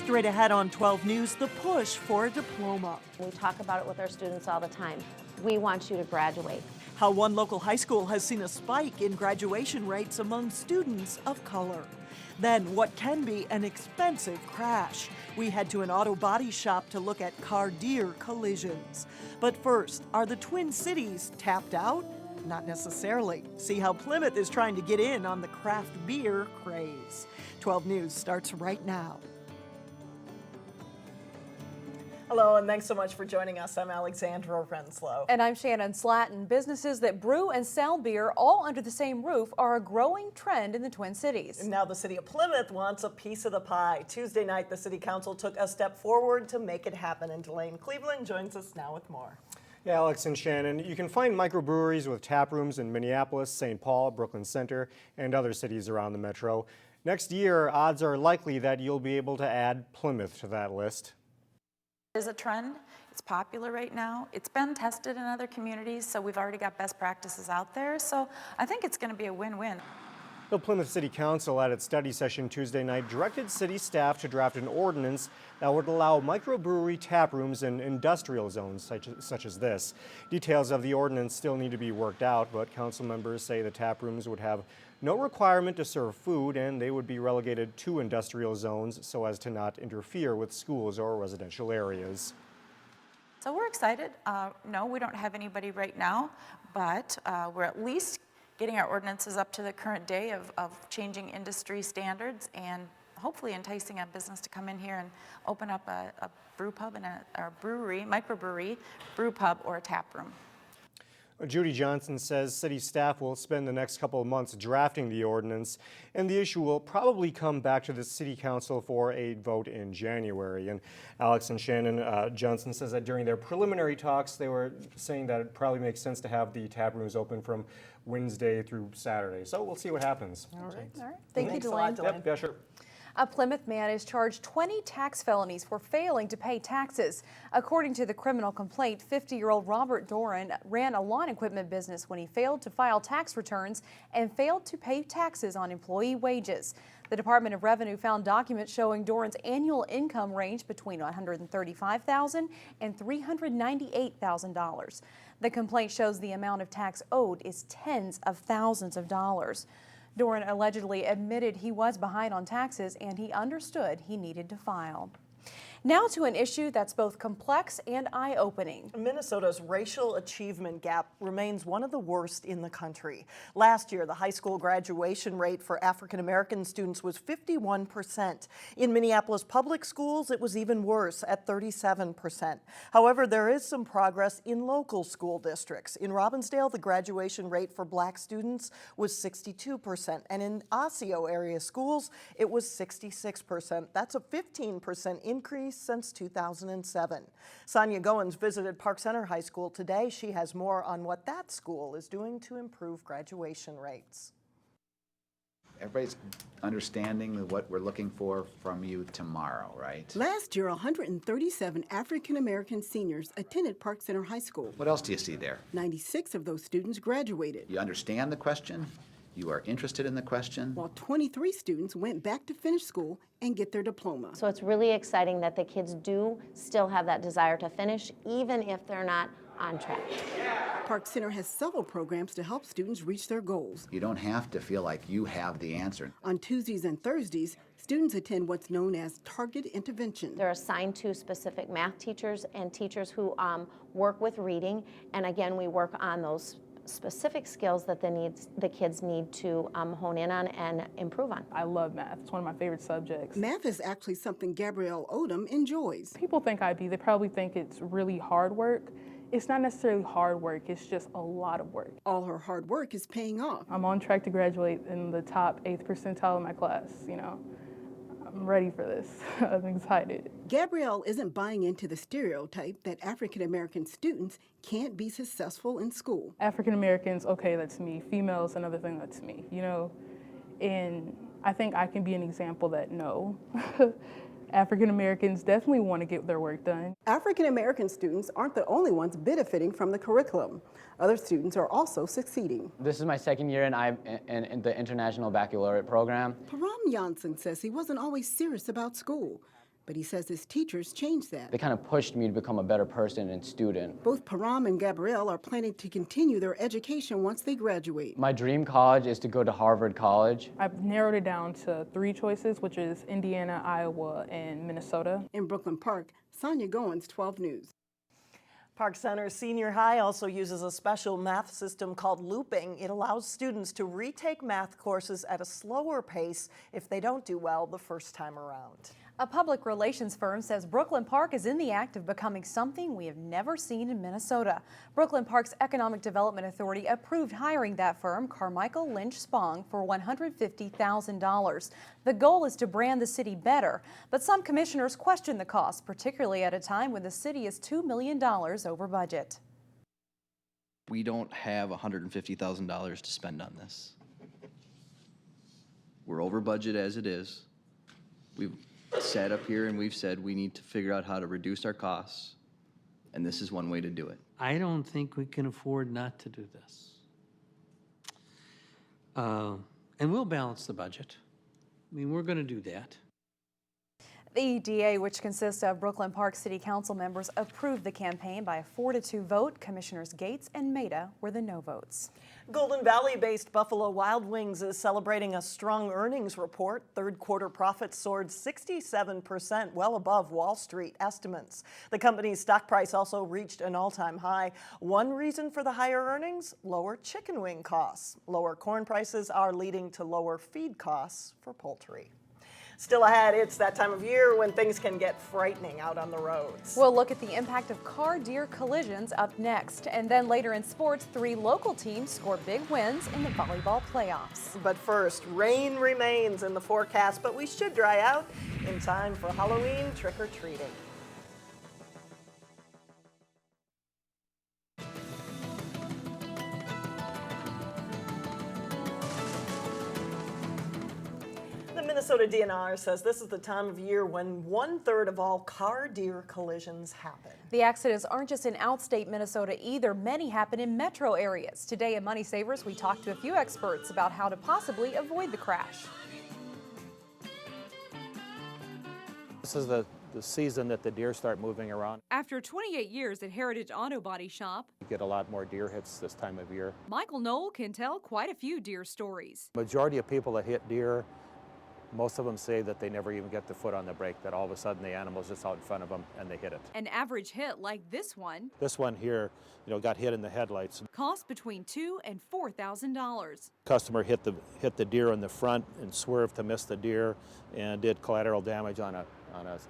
Straight ahead on 12 News, the push for a diploma. We talk about it with our students all the time. We want you to graduate. How one local high school has seen a spike in graduation rates among students of color. Then what can be an expensive crash. We head to an auto body shop to look at car deer collisions. But first, are the Twin Cities tapped out? Not necessarily. See how Plymouth is trying to get in on the craft beer craze. 12 News starts right now. Hello, and thanks so much for joining us. I'm Alexandra Renslow. And I'm Shannon Slatton. Businesses that brew and sell beer all under the same roof are a growing trend in the Twin Cities. And now the city of Plymouth wants a piece of the pie. Tuesday night, the city council took a step forward to make it happen, and Delane Cleveland joins us now with more. Yeah, Alex and Shannon, you can find microbreweries with taprooms in Minneapolis, St. Paul, Brooklyn Center, and other cities around the metro. Next year, odds are likely that you'll be able to add Plymouth to that list. It is a trend. It's popular right now. It's been tested in other communities, so we've already got best practices out there. So I think it's going to be a win-win. The Plymouth City Council at its study session Tuesday night directed city staff to draft an ordinance that would allow microbrewery taprooms in industrial zones such as this. Details of the ordinance still need to be worked out, but council members say the taprooms would have no requirement to serve food, and they would be relegated to industrial zones so as to not interfere with schools or residential areas. So we're excited. No, we don't have anybody right now, but we're at least getting our ordinances up to the current day of changing industry standards and hopefully enticing a business to come in here and open up a brew pub and a brewery, microbrewery, brew pub, or a tap room. Judy Johnson says city staff will spend the next couple of months drafting the ordinance, and the issue will probably come back to the city council for a vote in January. And Alex and Shannon, Johnson says that during their preliminary talks, they were saying that it probably makes sense to have the tap rooms open from Wednesday through Saturday. So we'll see what happens. All right. Thank you, Delane. Yep, yeah, sure. A Plymouth man is charged 20 tax felonies for failing to pay taxes. According to the criminal complaint, 50-year-old Robert Doran ran a lawn equipment business when he failed to file tax returns and failed to pay taxes on employee wages. The Department of Revenue found documents showing Doran's annual income ranged between $135,000 and $398,000. The complaint shows the amount of tax owed is tens of thousands of dollars. Doran allegedly admitted he was behind on taxes and he understood he needed to file. Now to an issue that's both complex and eye-opening. Minnesota's racial achievement gap remains one of the worst in the country. Last year, the high school graduation rate for African American students was 51%. In Minneapolis public schools, it was even worse at 37%. However, there is some progress in local school districts. In Robbinsdale, the graduation rate for black students was 62%, and in Osseo area schools, it was 66%. That's a 15% increase since 2007. Sonia Goins visited Park Center High School today. She has more on what that school is doing to improve graduation rates. Everybody's understanding of what we're looking for from you tomorrow, right? Last year, 137 African-American seniors attended Park Center High School. What else do you see there? 96 of those students graduated. You understand the question? You are interested in the question? While 23 students went back to finish school and get their diploma. So it's really exciting that the kids do still have that desire to finish, even if they're not on track. Park Center has several programs to help students reach their goals. You don't have to feel like you have the answer. On Tuesdays and Thursdays, students attend what's known as target intervention. They're assigned to specific math teachers and teachers who work with reading, and again, we work on those specific skills that the kids need to hone in on and improve on. I love math. It's one of my favorite subjects. Math is actually something Gabrielle Odom enjoys. People think they probably think it's really hard work. It's not necessarily hard work, it's just a lot of work. All her hard work is paying off. I'm on track to graduate in the top 8th percentile of my class, I'm ready for this. I'm excited. Gabrielle isn't buying into the stereotype that African-American students can't be successful in school. African Americans, okay, that's me. Females, another thing, that's me, And I think I can be an example that no. African Americans definitely want to get their work done. African American students aren't the only ones benefiting from the curriculum. Other students are also succeeding. This is my second year and I'm in the International Baccalaureate program. Param Janssen says he wasn't always serious about school. but he says his teachers changed that. They kind of pushed me to become a better person and student. Both Param and Gabrielle are planning to continue their education once they graduate. My dream college is to go to Harvard College. I've narrowed it down to 3 choices, which is Indiana, Iowa, and Minnesota. In Brooklyn Park, Sonia Goins, 12 News. Park Center Senior High also uses a special math system called looping. It allows students to retake math courses at a slower pace if they don't do well the first time around. A public relations firm says Brooklyn Park is in the act of becoming something we have never seen in Minnesota. Brooklyn Park's Economic Development Authority approved hiring that firm, Carmichael Lynch Spong, for $150,000. The goal is to brand the city better, but some commissioners question the cost, particularly at a time when the city is $2 million over budget. We don't have $150,000 to spend on this. We're over budget as it is. We've sat up here and we've said we need to figure out how to reduce our costs, and this is one way to do it. I don't think we can afford not to do this. And we'll balance the budget. I mean, we're going to do that. The EDA, which consists of Brooklyn Park City Council members, approved the campaign by a 4-2 vote. Commissioners Gates and Maida were the no votes. Golden Valley-based Buffalo Wild Wings is celebrating a strong earnings report. Third quarter profits soared 67%, well above Wall Street estimates. The company's stock price also reached an all-time high. One reason for the higher earnings? Lower chicken wing costs. Lower corn prices are leading to lower feed costs for poultry. Still ahead, it's that time of year when things can get frightening out on the roads. We'll look at the impact of car-deer collisions up next. And then later in sports, 3 local teams score big wins in the volleyball playoffs. But first, rain remains in the forecast, but we should dry out in time for Halloween trick-or-treating. The Minnesota DNR says this is the time of year when 1/3 of all car-deer collisions happen. The accidents aren't just in outstate Minnesota either. Many happen in metro areas. Today at Money Savers, we talked to a few experts about how to possibly avoid the crash. This is the season that the deer start moving around. After 28 years at Heritage Auto Body Shop, You get a lot more deer hits this time of year. Michael Knoll can tell quite a few deer stories. Majority of people that hit deer, most of them say that they never even get their foot on the brake, that all of a sudden the animal's just out in front of them and they hit it. An average hit like this one This one here, got hit in the headlights. costs between $2,000 and $4,000. Customer hit the deer in the front and swerved to miss the deer and did collateral damage on a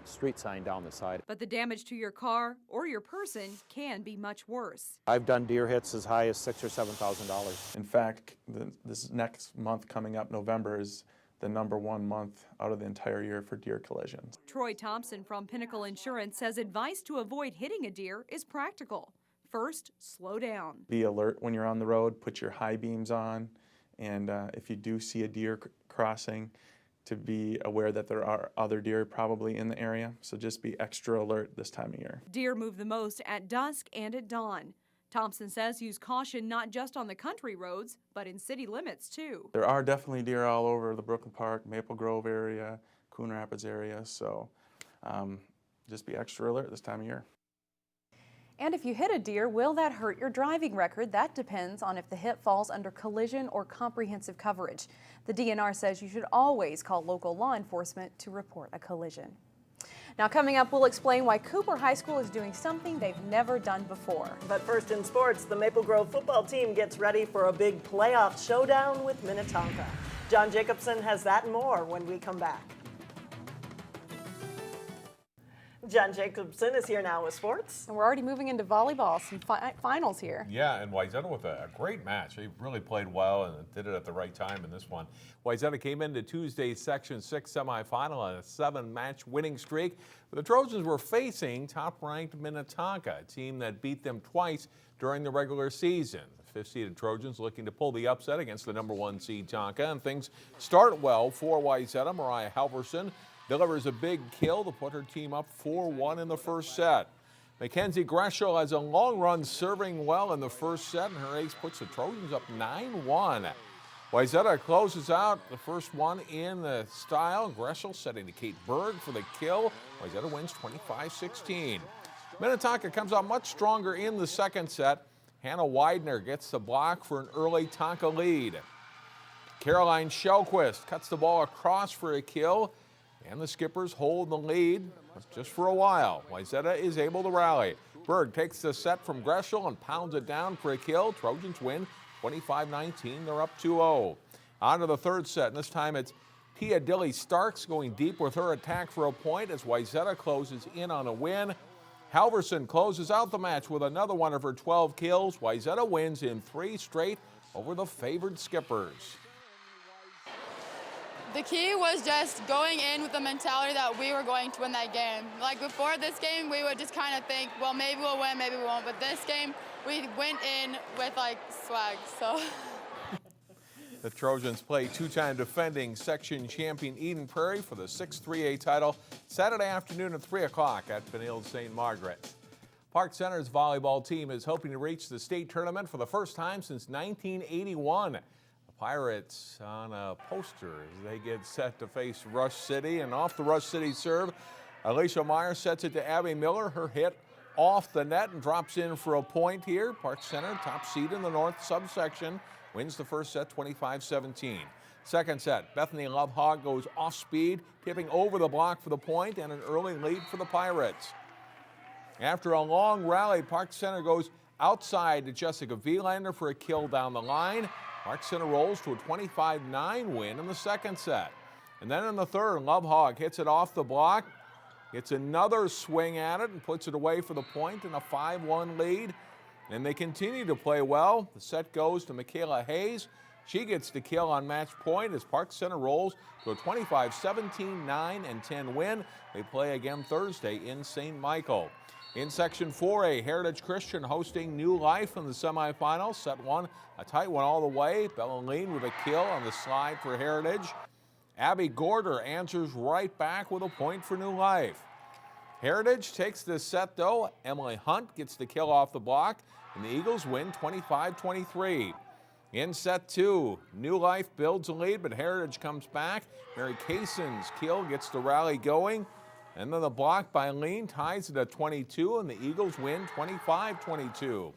street sign down the side. But the damage to your car or your person can be much worse. I've done deer hits as high as $6,000 or $7,000. In fact, this next month coming up, November, is the #1 month out of the entire year for deer collisions. Troy Thompson from Pinnacle Insurance says advice to avoid hitting a deer is practical. First, slow down. Be alert when you're on the road, put your high beams on, and if you do see a deer crossing, to be aware that there are other deer probably in the area, so just be extra alert this time of year. Deer move the most at dusk and at dawn. Thompson says use caution not just on the country roads, but in city limits too. There are definitely deer all over the Brooklyn Park, Maple Grove area, Coon Rapids area, so just be extra alert this time of year. And if you hit a deer, will that hurt your driving record? That depends on if the hit falls under collision or comprehensive coverage. The DNR says you should always call local law enforcement to report a collision. Now coming up, we'll explain why Cooper High School is doing something they've never done before. But first in sports, the Maple Grove football team gets ready for a big playoff showdown with Minnetonka. John Jacobson has that and more when we come back. John Jacobson is here now with sports. And we're already moving into volleyball, some finals here. Yeah, and Wayzata with a great match. They really played well and did it at the right time in this one. Wayzata came into Tuesday's Section 6 semifinal on a 7-match winning streak. The Trojans were facing top-ranked Minnetonka, a team that beat them twice during the regular season. The 5th-seeded Trojans looking to pull the upset against the #1 seed Tonka, and things start well for Wayzata. Mariah Halverson delivers a big kill to put her team up 4-1 in the first set. Mackenzie Greshel has a long run serving well in the first set, and her ace puts the Trojans up 9-1. Wayzata closes out the first one in the style. Greshel setting to Kate Berg for the kill. Wayzata wins 25-16. Minnetonka comes out much stronger in the second set. Hannah Widener gets the block for an early Tonka lead. Caroline Shellquist cuts the ball across for a kill, and the Skippers hold the lead just for a while. Wayzata is able to rally. Berg takes the set from Greshel and pounds it down for a kill. Trojans win 25-19. They're up 2-0. On to the third set, and this time it's Pia Dilly-Starks going deep with her attack for a point as Wayzata closes in on a win. Halverson closes out the match with another one of her 12 kills. Wayzata wins in 3 straight over the favored Skippers. The key was just going in with the mentality that we were going to win that game. Like before this game, we would just kind of think, well, maybe we'll win, maybe we won't. But this game, we went in with like swag, so. The Trojans play two-time defending section champion Eden Prairie for the 6-3A title Saturday afternoon at 3 o'clock at Benilde St. Margaret. Park Center's volleyball team is hoping to reach the state tournament for the first time since 1981. The Pirates on a poster as they get set to face Rush City, and off the Rush City serve, Alicia Meyer sets it to Abby Miller. Her hit off the net and drops in for a point here. Park Center, top seed in the north subsection, wins the first set 25-17. Second set, Bethany Lovehog goes off speed, tipping over the block for the point and an early lead for the Pirates. After a long rally, Park Center goes outside to Jessica Vielander for a kill down the line. Park Center rolls to a 25-9 win in the second set. And then in the third, Lovehog hits it off the block, gets another swing at it and puts it away for the point in a 5-1 lead. And they continue to play well. The set goes to Michaela Hayes. She gets the kill on match point as Park Center rolls to a 25-17, 9, and 10 win. They play again Thursday in St. Michael. In Section 4A, Heritage Christian hosting New Life in the semifinals. Set one, a tight one all the way. Bella Lean with a kill on the slide for Heritage. Abby Gorder answers right back with a point for New Life. Heritage takes this set though. Emily Hunt gets the kill off the block, and the Eagles win 25-23. In set two, New Life builds a lead, but Heritage comes back. Mary Kaysen's kill gets the rally going, and then the block by Lean ties it at 22, and the Eagles win 25-22.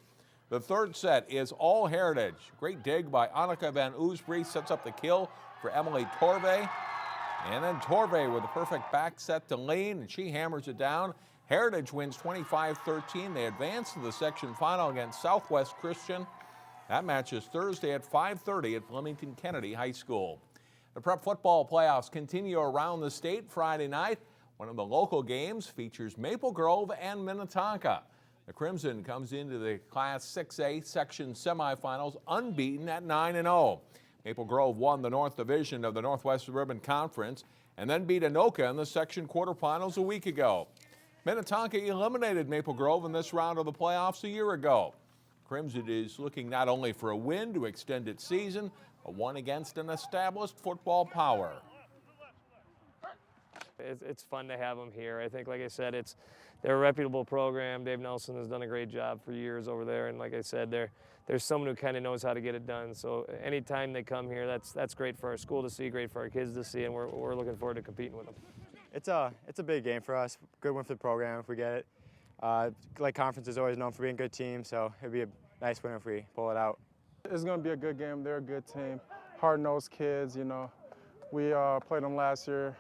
The third set is all Heritage. Great dig by Annika Van Oosbree sets up the kill for Emily Torvey. And then Torvey with a perfect back set to Lean, and she hammers it down. Heritage wins 25-13. They advance to the section final against Southwest Christian. That match is Thursday at 5:30 at Flemington Kennedy High School. The prep football playoffs continue around the state Friday night. One of the local games features Maple Grove and Minnetonka. The Crimson comes into the Class 6A section semifinals unbeaten at 9-0. Maple Grove won the North Division of the Northwest Suburban Conference and then beat Anoka in the section quarterfinals a week ago. Minnetonka eliminated Maple Grove in this round of the playoffs a year ago. Crimson is looking not only for a win to extend its season, but one against an established football power. It's fun to have them here. I think, like I said, they're a reputable program. Dave Nelson has done a great job for years over there, and like I said, there's someone who kind of knows how to get it done. So anytime they come here, that's great for our school to see, great for our kids to see, and we're looking forward to competing with them. It's a big game for us. Good win for the program if we get it. Like conference is always known for being a good team, so it'd be a nice win if we pull it out. It's going to be a good game. They're a good team, hard-nosed kids. You know, we played them last year.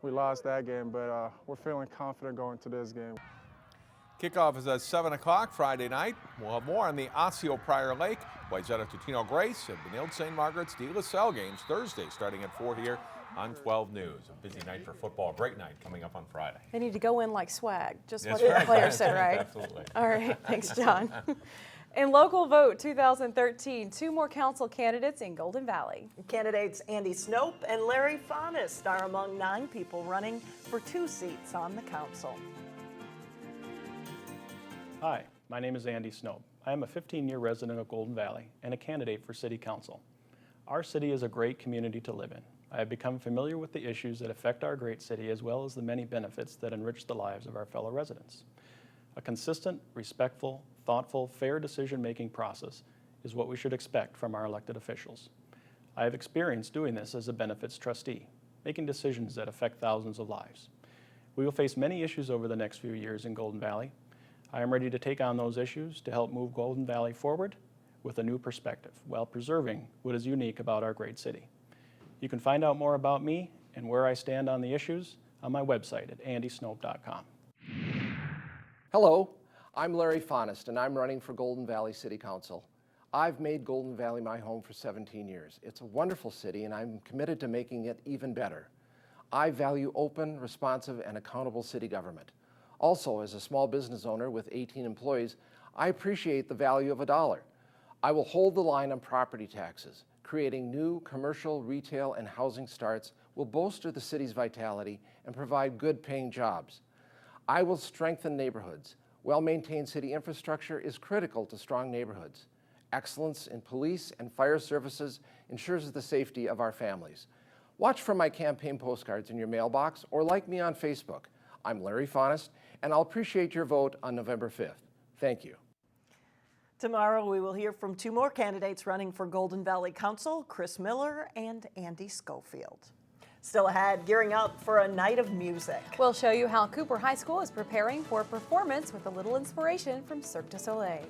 We lost that game, but we're feeling confident going to this game. Kickoff is at 7 o'clock Friday night. We'll have more on the Osseo Prior Lake, Wayzata Tutino Grace, and Benilde St. Margaret's De La Salle games Thursday starting at 4 here on 12 News. A busy night for football, a great night coming up on Friday. They need to go in like swag, just That's what right. the player said, right? Absolutely. All right, thanks, John. In local vote 2013, 2 more council candidates in Golden Valley. Candidates Andy Snope and Larry Fonnest are among 9 people running for 2 seats on the council. Hi, my name is Andy Snope. I am a 15-year resident of Golden Valley and a candidate for City Council. Our city is a great community to live in. I have become familiar with the issues that affect our great city as well as the many benefits that enrich the lives of our fellow residents. A consistent, respectful, thoughtful, fair decision-making process is what we should expect from our elected officials. I have experience doing this as a benefits trustee, making decisions that affect thousands of lives. We will face many issues over the next few years in Golden Valley. I am ready to take on those issues to help move Golden Valley forward with a new perspective while preserving what is unique about our great city. You can find out more about me and where I stand on the issues on my website at andysnope.com. Hello, I'm Larry Fonnest, and I'm running for Golden Valley City Council. I've made Golden Valley my home for 17 years. It's a wonderful city, and I'm committed to making it even better. I value open, responsive, and accountable city government. Also, as a small business owner with 18 employees, I appreciate the value of a dollar. I will hold the line on property taxes. Creating new commercial, retail, and housing starts will bolster the city's vitality and provide good-paying jobs. I will strengthen neighborhoods. Well-maintained city infrastructure is critical to strong neighborhoods. Excellence in police and fire services ensures the safety of our families. Watch for my campaign postcards in your mailbox or like me on Facebook. I'm Larry Fonnest, and I'll appreciate your vote on November 5th. Thank you. Tomorrow we will hear from 2 more candidates running for Golden Valley Council, Chris Miller and Andy Schofield. Still ahead, gearing up for a night of music. We'll show you how Cooper High School is preparing for a performance with a little inspiration from Cirque du Soleil.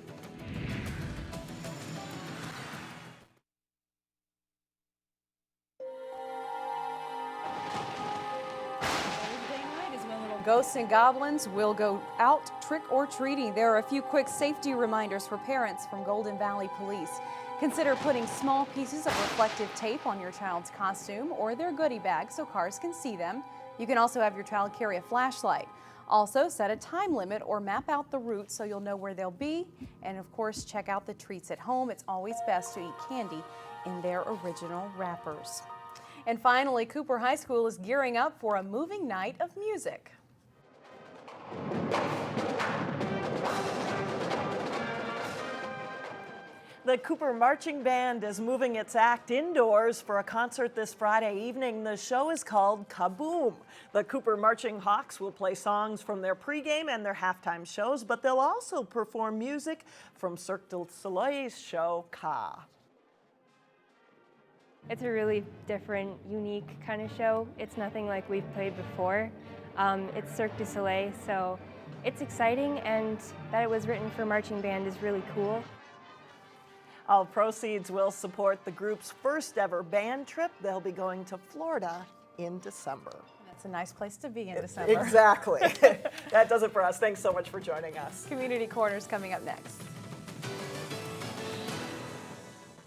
Ghosts and goblins will go out trick-or-treating. There are a few quick safety reminders for parents from Golden Valley Police. Consider putting small pieces of reflective tape on your child's costume or their goodie bag so cars can see them. You can also have your child carry a flashlight. Also, set a time limit or map out the route so you'll know where they'll be. And of course, check out the treats at home. It's always best to eat candy in their original wrappers. And finally, Cooper High School is gearing up for a moving night of music. The Cooper Marching Band is moving its act indoors for a concert this Friday evening. The show is called Kaboom. The Cooper Marching Hawks will play songs from their pregame and their halftime shows, but they'll also perform music from Cirque du Soleil's show Ka. It's a really different, unique kind of show. It's nothing like we've played before. It's Cirque du Soleil, so it's exciting, and that it was written for marching band is really cool. All proceeds will support the group's first ever band trip. They'll be going to Florida in December. That's a nice place to be in December. Exactly. That does it for us. Thanks so much for joining us. Community Corner's coming up next.